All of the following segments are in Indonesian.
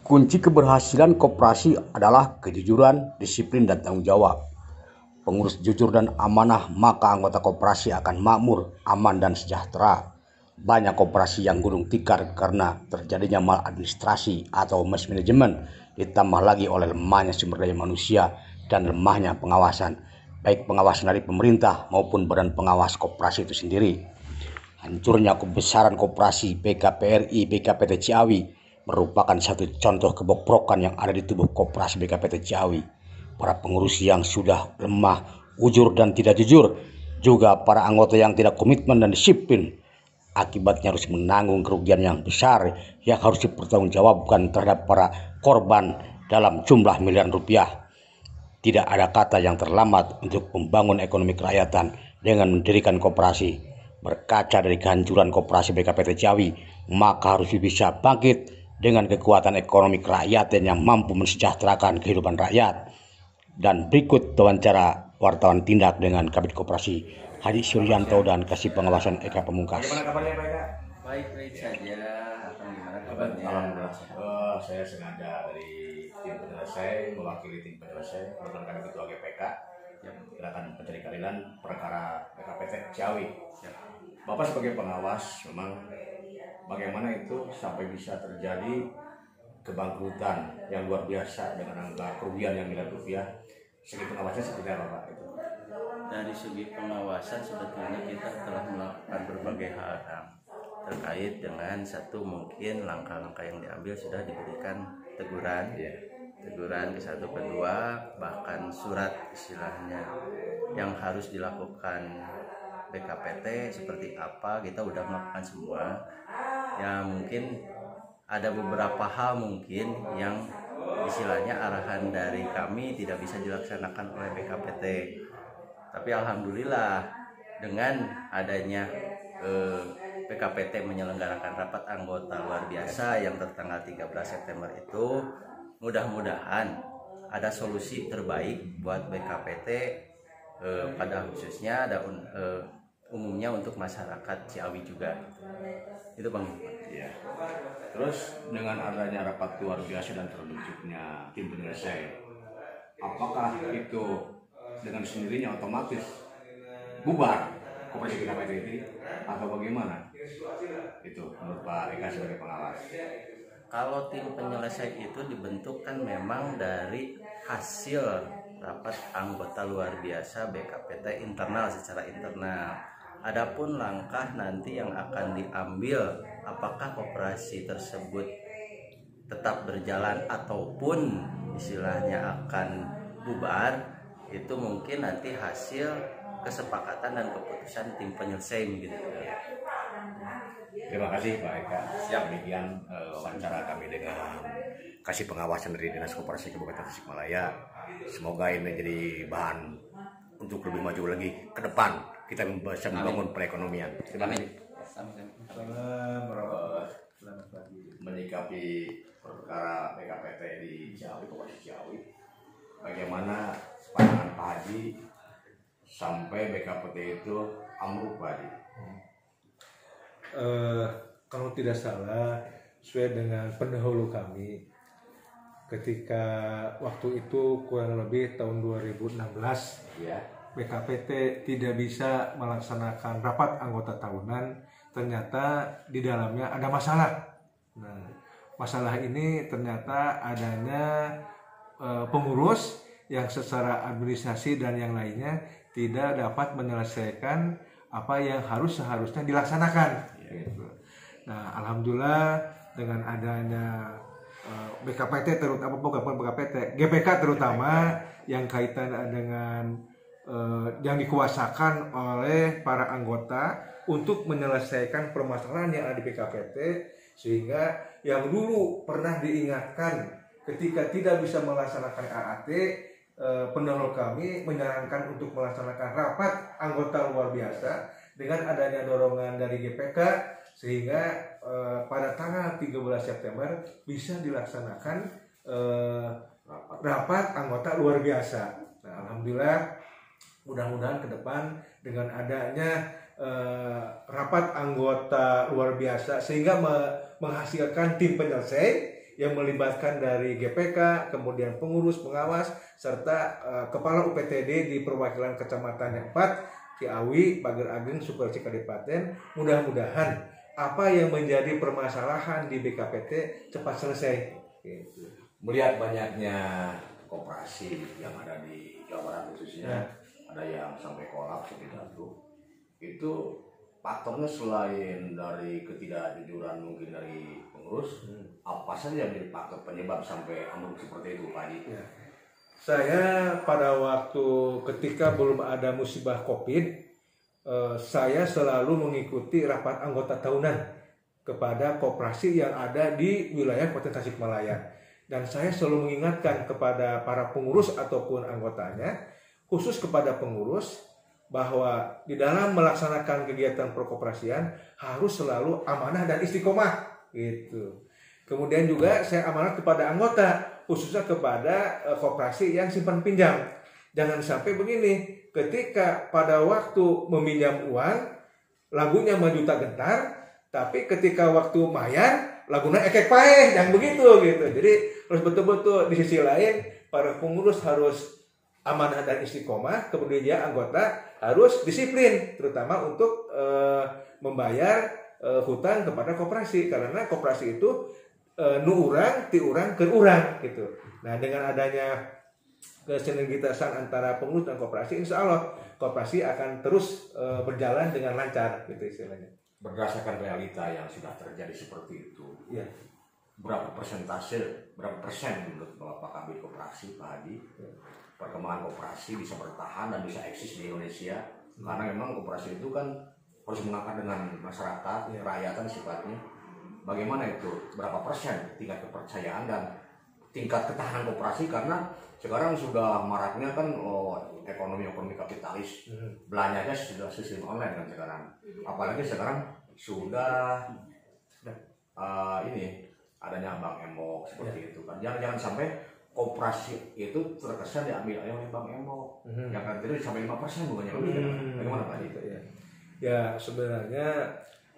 Kunci keberhasilan koperasi adalah kejujuran, disiplin, dan tanggung jawab. Pengurus jujur dan amanah, maka anggota koperasi akan makmur, aman, dan sejahtera. Banyak koperasi yang gulung tikar karena terjadinya maladministrasi atau mismanagement, ditambah lagi oleh lemahnya sumber daya manusia dan lemahnya pengawasan, baik pengawasan dari pemerintah maupun badan pengawas koperasi itu sendiri. Hancurnya kebesaran koperasi BKPRI BKPT Ciawi merupakan satu contoh kebobrokan yang ada di tubuh koperasi BKPT Ciawi. Para pengurus yang sudah lemah, ujur dan tidak jujur, juga para anggota yang tidak komitmen dan disiplin, akibatnya harus menanggung kerugian yang besar yang harus dipertanggungjawabkan terhadap para korban dalam jumlah miliaran rupiah. Tidak ada kata yang terlambat untuk membangun ekonomi kerakyatan dengan mendirikan koperasi. Berkaca dari kehancuran koperasi BKPT Ciawi, maka harus bisa bangkit dengan kekuatan ekonomi kerakyatan yang mampu mensejahterakan kehidupan rakyat. Dan berikut wawancara wartawan tindak dengan Kabid Koperasi Hadi Suryanto dan Kasih Pengawasan Eka Pamungkas. Bagaimana kabarnya Pak Eka? Baik saja. Akan gimana kabarnya? Alhamdulillah. Saya sengaja dari tim penyelesai mewakili tim penyelesai kebetulan kami ketua GPK Gerakan Pencari Keadilan Perkara BKPT Ciawi. Bapak sebagai pengawas, memang bagaimana itu sampai bisa terjadi kebangkrutan yang luar biasa dengan angka kerugian yang miliar rupiah. Segi pengawasnya seperti apa Pak? Dari segi pengawasan sebetulnya kita telah melakukan berbagai hal terkait dengan satu, mungkin langkah-langkah yang diambil sudah diberikan teguran ke satu, kedua bahkan surat istilahnya yang harus dilakukan BKPT seperti apa kita udah melakukan semua. Ya mungkin ada beberapa hal mungkin yang istilahnya arahan dari kami tidak bisa dilaksanakan oleh BKPT. Tapi alhamdulillah dengan adanya BKPT menyelenggarakan rapat anggota luar biasa yang tertanggal 13 September itu, mudah-mudahan ada solusi terbaik buat BKPT pada khususnya ada umumnya untuk masyarakat Ciawi juga. Itu Bang. Iya. Terus dengan adanya rapat luar biasa dan terbentuknya tim penyelesai, apakah itu dengan sendirinya otomatis bubar koperasi BKPT ini atau bagaimana? Itu menurut Pak Eka sebagai pengawas. Kalau tim penyelesai itu dibentuk kan memang dari hasil rapat anggota luar biasa BKPT internal secara internal. Adapun langkah nanti yang akan diambil, apakah koperasi tersebut tetap berjalan ataupun istilahnya akan bubar, itu mungkin nanti hasil kesepakatan dan keputusan tim penyelesai gitu. Terima kasih Pak Eka. Siap, demikian wawancara kami dengan Kasih Pengawasan dari Dinas Koperasi Kabupaten Tasikmalaya. Semoga ini menjadi bahan untuk lebih maju lagi ke depan. Kita bisa membangun perekonomian. Terima kasih. Selamat pagi. Menyikapi perkara BKPT di Ciawi, Koperasi Ciawi, bagaimana pandangan Pak Haji sampai BKPT itu ambruk Pak Haji? Kalau tidak salah, sesuai dengan pendahulu kami, ketika waktu itu kurang lebih tahun 2016, Ya. BKPT tidak bisa melaksanakan rapat anggota tahunan. Ternyata di dalamnya ada masalah. Nah, masalah ini ternyata adanya pengurus yang secara administrasi dan yang lainnya tidak dapat menyelesaikan apa yang seharusnya dilaksanakan. Gitu. Nah, alhamdulillah dengan adanya BKPT terutama bukan BKPT, GPK terutama yang kaitan dengan yang dikuasakan oleh para anggota untuk menyelesaikan permasalahan yang ada di BKPT, sehingga yang dulu pernah diingatkan ketika tidak bisa melaksanakan AAT, pendahulu kami menyarankan untuk melaksanakan rapat anggota luar biasa dengan adanya dorongan dari GPK, sehingga pada tanggal 13 September bisa dilaksanakan rapat anggota luar biasa. Nah, alhamdulillah, mudah-mudahan ke depan dengan adanya rapat anggota luar biasa sehingga menghasilkan tim penyelesai yang melibatkan dari GPK, kemudian pengurus, pengawas, serta kepala UPTD di perwakilan kecamatan yang 4, Ciawi, Pager Ageng, Sukoharjo Kadipaten. Mudah-mudahan apa yang menjadi permasalahan di BKPT cepat selesai. Gitu. Melihat banyaknya koperasi yang ada di Jawa Barat khususnya, ada yang sampai kolaps itu faktornya selain dari ketidakjujuran mungkin dari pengurus, apa saja yang menjadi faktor penyebab sampai ambruk seperti itu, Pak Haji? Ya. Saya pada waktu ketika belum ada musibah COVID, saya selalu mengikuti rapat anggota tahunan kepada koperasi yang ada di wilayah Kabupaten Tasikmalaya. Dan saya selalu mengingatkan kepada para pengurus ataupun anggotanya, khusus kepada pengurus, bahwa di dalam melaksanakan kegiatan perkoperasian harus selalu amanah dan istiqomah gitu. Kemudian juga saya amanat kepada anggota, khususnya kepada koperasi yang simpan pinjam. Jangan sampai begini, ketika pada waktu meminjam uang lagunya maju tak gentar, tapi ketika waktu mayar lagunya ekek paeh, yang begitu gitu. Jadi harus betul-betul di sisi lain para pengurus harus amanah dan istiqomah, kemudian dia anggota harus disiplin, terutama untuk membayar hutang kepada koperasi, karena koperasi itu nu urang ti urang ke urang gitu. Nah, dengan adanya kesinergitasan antara pengurus dan koperasi, insya Allah koperasi akan terus berjalan dengan lancar gitu istilahnya. Berdasarkan realita yang sudah terjadi seperti itu, Ya. berapa persen menurut Bapak Kabid Koperasi, Pak Hadi, perkembangan koperasi bisa bertahan dan bisa eksis di Indonesia? Karena memang koperasi itu kan harus mengangkat dengan masyarakat, kerakyatan sifatnya. Bagaimana itu? Berapa persen tingkat kepercayaan dan tingkat ketahanan koperasi? Karena sekarang sudah maraknya kan ekonomi kapitalis, belanjanya sudah sistem online kan sekarang. Apalagi sekarang sudah ini adanya Bank Emok seperti itu kan. Jangan sampai koperasi itu terkesan diambil oleh Bank Emok, yang kan itu sampai 5% bukannya lebih. Bagaimana Pak Dito? Ya, sebenarnya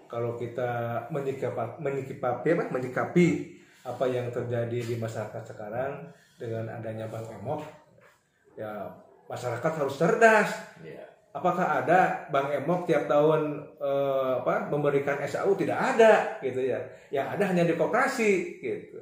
kalau kita menyikapi apa yang terjadi di masyarakat sekarang dengan adanya Bank Emok, ya masyarakat harus cerdas. Apakah ada Bank Emok tiap tahun memberikan SAU? Tidak ada gitu ya. Yang ada hanya di koperasi gitu.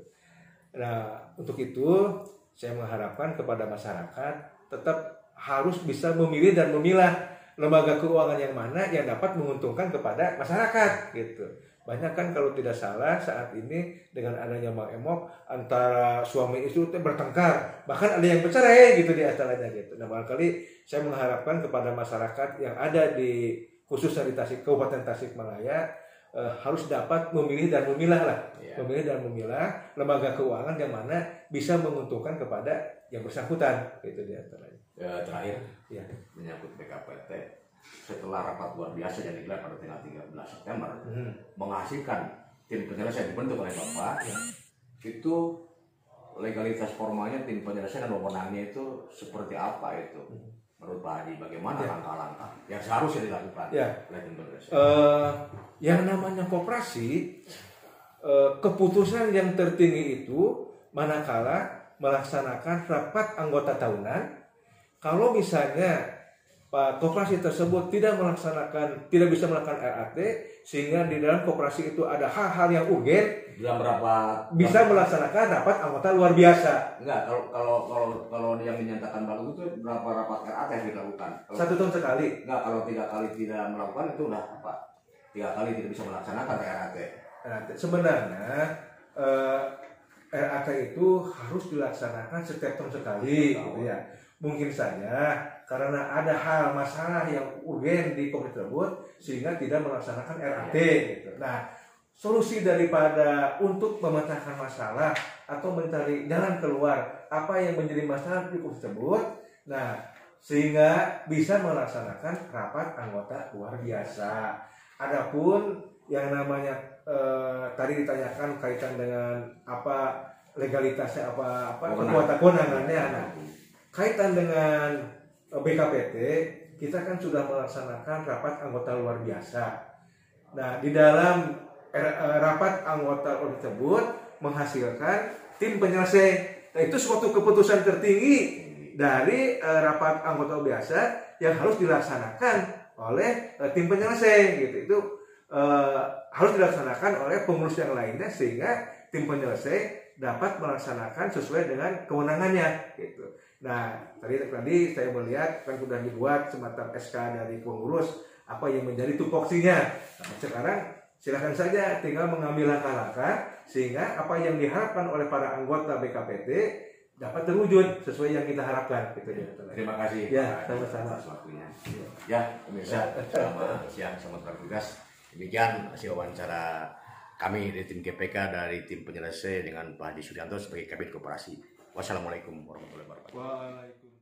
Nah, untuk itu saya mengharapkan kepada masyarakat tetap harus bisa memilih dan memilah lembaga keuangan yang mana yang dapat menguntungkan kepada masyarakat gitu. Banyak kan kalau tidak salah saat ini dengan adanya Bank Emok antara suami istri itu bertengkar, bahkan ada yang bercerai gitu di acaranya gitu. Nah, barangkali saya mengharapkan kepada masyarakat yang ada di khususnya di Kabupaten Tasikmalaya harus dapat memilih dan memilah lah, memilih dan memilah lembaga keuangan yang mana bisa menguntungkan kepada yang bersangkutan gitu di antaranya. Terakhir menyangkut BKPT. Setelah rapat luar biasa yang digelar pada tanggal 13 September menghasilkan tim penyelesaian dibentuk oleh Bapak, itu legalitas formalnya tim penyelesaian dan wewenangnya itu seperti apa itu menurut Pak Haji? Bagaimana langkah-langkah yang seharusnya dilakukan oleh tim penyelesaian? Yang namanya koperasi, keputusan yang tertinggi itu manakala melaksanakan rapat anggota tahunan, kalau misalnya koperasi tersebut tidak bisa melaksanakan RAT, sehingga di dalam koperasi itu ada hal-hal yang urgen, bisa melaksanakan rapat anggota luar biasa. Enggak, kalau yang dinyatakan bagus itu berapa rapat RAT yang dilakukan? 1 tahun sekali. Enggak, kalau 3 kali tidak melakukan itu udah apa? 3 kali tidak bisa melaksanakan RAT. Sebenarnya RAT itu harus dilaksanakan setiap tahun sekali gitu ya. Mungkin saja karena ada hal masalah yang urgen di koperasi tersebut sehingga tidak melaksanakan RAT gitu. Nah, solusi daripada untuk memecahkan masalah atau mencari jalan keluar apa yang menjadi masalah di koperasi tersebut, nah sehingga bisa melaksanakan rapat anggota luar biasa. Adapun yang namanya tadi ditanyakan kaitan dengan apa legalitasnya, apa kekuatan kewenangannya. Nah, kaitan dengan BKPT, kita kan sudah melaksanakan rapat anggota luar biasa. Nah, di dalam rapat anggota tersebut menghasilkan tim penyelesai. Nah, itu suatu keputusan tertinggi dari rapat anggota biasa yang harus dilaksanakan oleh tim penyelesai gitu. Itu harus dilaksanakan oleh pengurus yang lainnya sehingga tim penyelesai dapat melaksanakan sesuai dengan kewenangannya gitu. Nah, tadi saya melihat kan sudah dibuat semacam SK dari pengurus apa yang menjadi tupoksinya. Nah, sekarang silakan saja tinggal mengambil langkah-langkah sehingga apa yang diharapkan oleh para anggota BKPT dapat terwujud sesuai yang kita harapkan gitu ya. Terima kasih Ya, Pak sama-sama. atas waktunya. Ya, pemirsa, selamat siang, selamat bertugas. Demikian hasil wawancara kami dari tim GPK dari tim penyelesai dengan Pak Haji Suryanto sebagai Kabid Koperasi. Wassalamualaikum warahmatullahi wabarakatuh. Waalaikumsalam.